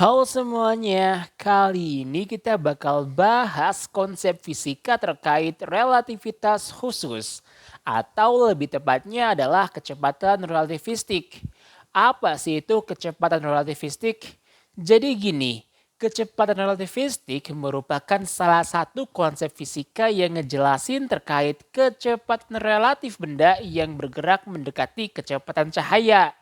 Halo semuanya, kali ini kita bakal bahas konsep fisika terkait relativitas khusus. Atau lebih tepatnya adalah kecepatan relativistik. Apa sih itu kecepatan relativistik? Jadi gini, kecepatan relativistik merupakan salah satu konsep fisika yang ngejelasin terkait kecepatan relatif benda yang bergerak mendekati kecepatan cahaya.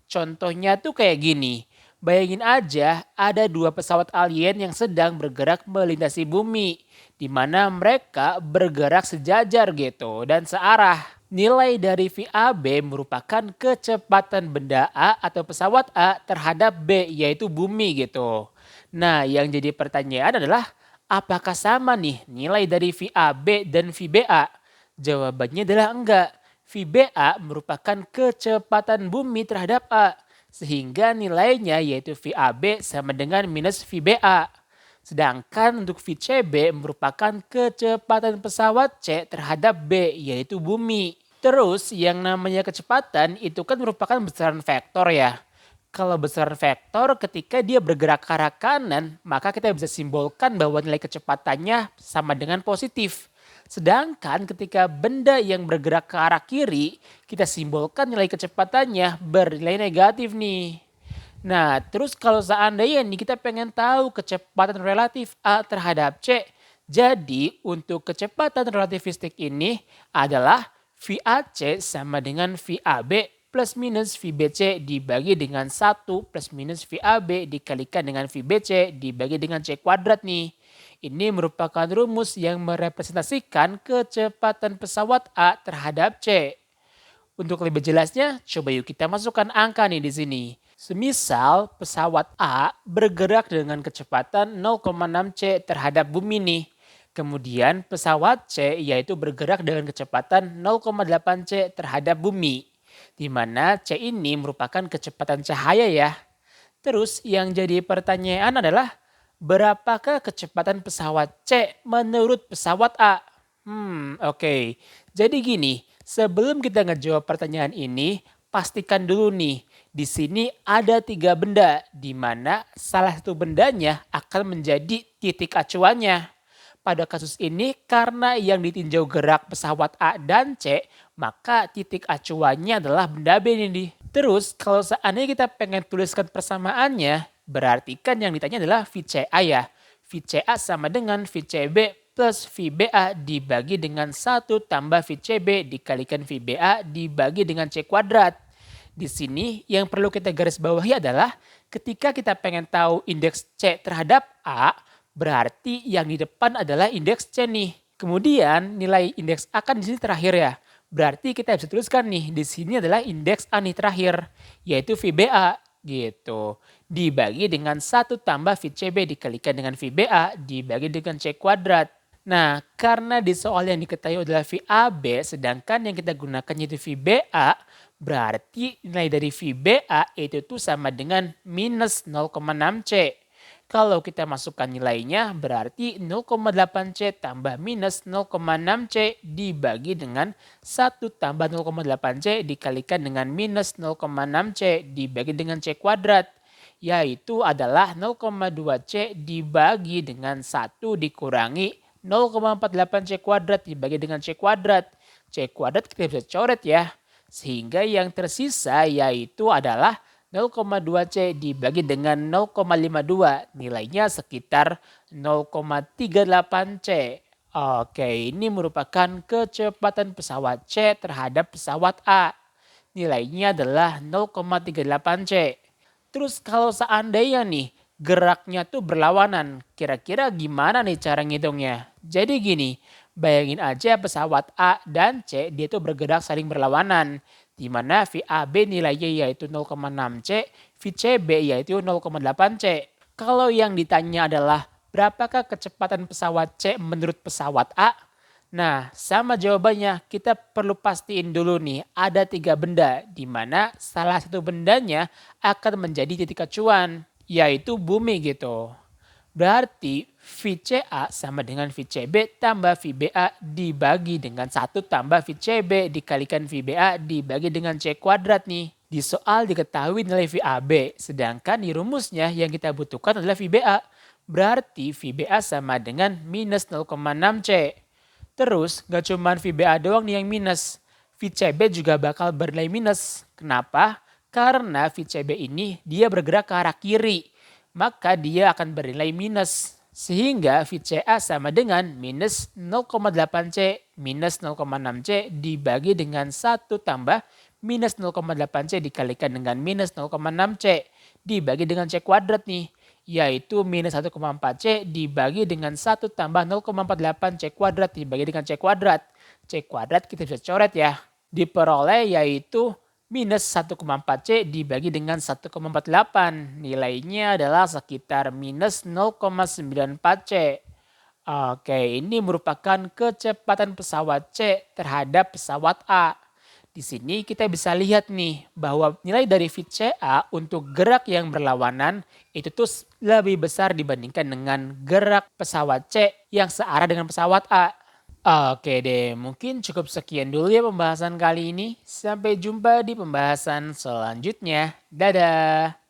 Contohnya tuh kayak gini. Bayangin aja ada dua pesawat alien yang sedang bergerak melintasi bumi. Di mana mereka bergerak sejajar gitu dan searah. Nilai dari VAB merupakan kecepatan benda A atau pesawat A terhadap B yaitu bumi gitu. Nah yang jadi pertanyaan adalah apakah sama nih nilai dari VAB dan VBA? Jawabannya adalah enggak. VBA merupakan kecepatan bumi terhadap A. Sehingga nilainya yaitu VAB sama dengan minus VBA. Sedangkan untuk VCB merupakan kecepatan pesawat C terhadap B yaitu bumi. Terus yang namanya kecepatan itu kan merupakan besaran vektor ya. Kalau besaran vektor ketika dia bergerak ke arah kanan, maka kita bisa simbolkan bahwa nilai kecepatannya sama dengan positif. Sedangkan ketika benda yang bergerak ke arah kiri, kita simbolkan nilai kecepatannya bernilai negatif nih. Nah, terus kalau seandainya nih kita pengen tahu kecepatan relatif A terhadap C, jadi untuk kecepatan relativistik ini adalah VAC sama dengan VAB plus minus VBC dibagi dengan 1 plus minus VAB dikalikan dengan VBC dibagi dengan C kuadrat nih. Ini merupakan rumus yang merepresentasikan kecepatan pesawat A terhadap C. Untuk lebih jelasnya, coba yuk kita masukkan angka nih di sini. Semisal pesawat A bergerak dengan kecepatan 0,6 C terhadap bumi nih. Kemudian pesawat C yaitu bergerak dengan kecepatan 0,8 C terhadap bumi. Di mana C ini merupakan kecepatan cahaya ya. Terus yang jadi pertanyaan adalah berapakah kecepatan pesawat C menurut pesawat A? Oke. Jadi gini, sebelum kita ngejawab pertanyaan ini, pastikan dulu nih, di sini ada tiga benda, di mana salah satu bendanya akan menjadi titik acuannya. Pada kasus ini, karena yang ditinjau gerak pesawat A dan C, maka titik acuannya adalah benda B nih. Terus, kalau seandainya kita pengen tuliskan persamaannya, berarti kan yang ditanya adalah VCA ya. VCA sama dengan VCB plus VBA dibagi dengan 1 tambah VCB dikalikan VBA dibagi dengan C kuadrat. Di sini yang perlu kita garis bawahi adalah ketika kita pengen tahu indeks C terhadap A, berarti yang di depan adalah indeks C nih. Kemudian nilai indeks A kan di sini terakhir ya. Berarti kita bisa tuliskan nih di sini adalah indeks A nih terakhir, yaitu VBA gitu. Dibagi dengan 1 tambah VCB dikalikan dengan VBA dibagi dengan C kuadrat. Nah, karena di soal yang diketahui adalah VAB, sedangkan yang kita gunakan yaitu VBA, berarti nilai dari VBA itu tuh sama dengan minus 0,6 C. Kalau kita masukkan nilainya berarti 0,8 C tambah minus 0,6 C dibagi dengan 1 tambah 0,8 C dikalikan dengan minus 0,6 C dibagi dengan C kuadrat. Yaitu adalah 0,2 C dibagi dengan 1 dikurangi 0,48 C kuadrat dibagi dengan C kuadrat. C kuadrat kita bisa coret ya. Sehingga yang tersisa yaitu adalah 0,2 C dibagi dengan 0,52, nilainya sekitar 0,38 C. Oke, ini merupakan kecepatan pesawat C terhadap pesawat A. Nilainya adalah 0,38 C. Terus kalau seandainya nih geraknya tuh berlawanan, kira-kira gimana nih cara ngitungnya? Jadi gini, bayangin aja pesawat A dan C dia tuh bergerak saling berlawanan. Di mana VAB nilainya yaitu 0,6 C, VCB yaitu 0,8 C. Kalau yang ditanya adalah berapakah kecepatan pesawat C menurut pesawat A? Nah, sama jawabannya. Kita perlu pastiin dulu nih, ada tiga benda di mana salah satu bendanya akan menjadi titik acuan, yaitu bumi gitu. Berarti VCA sama dengan VCB tambah VBA dibagi dengan 1 tambah VCB dikalikan VBA dibagi dengan C kuadrat nih. Di soal diketahui nilai VAB, sedangkan di rumusnya yang kita butuhkan adalah VBA. Berarti VBA sama dengan minus 0,6 C. Terus gak cuma VBA doang nih yang minus, VCB juga bakal bernilai minus. Kenapa? Karena VCB ini dia bergerak ke arah kiri, maka dia akan bernilai minus. Sehingga VCA sama dengan minus 0,8 C minus 0,6 C dibagi dengan 1 tambah minus 0,8 C dikalikan dengan minus 0,6 C dibagi dengan C kuadrat nih. Yaitu minus 1,4 C dibagi dengan 1 tambah 0,48 C kuadrat dibagi dengan C kuadrat. C kuadrat kita bisa coret ya. Diperoleh yaitu minus 1,4 C dibagi dengan 1,48. Nilainya adalah sekitar minus 0,94 C. Oke, ini merupakan kecepatan pesawat C terhadap pesawat A. Di sini kita bisa lihat nih bahwa nilai dari VCA untuk gerak yang berlawanan itu tuh lebih besar dibandingkan dengan gerak pesawat C yang searah dengan pesawat A. Oke deh, mungkin cukup sekian dulu ya pembahasan kali ini. Sampai jumpa di pembahasan selanjutnya. Dadah!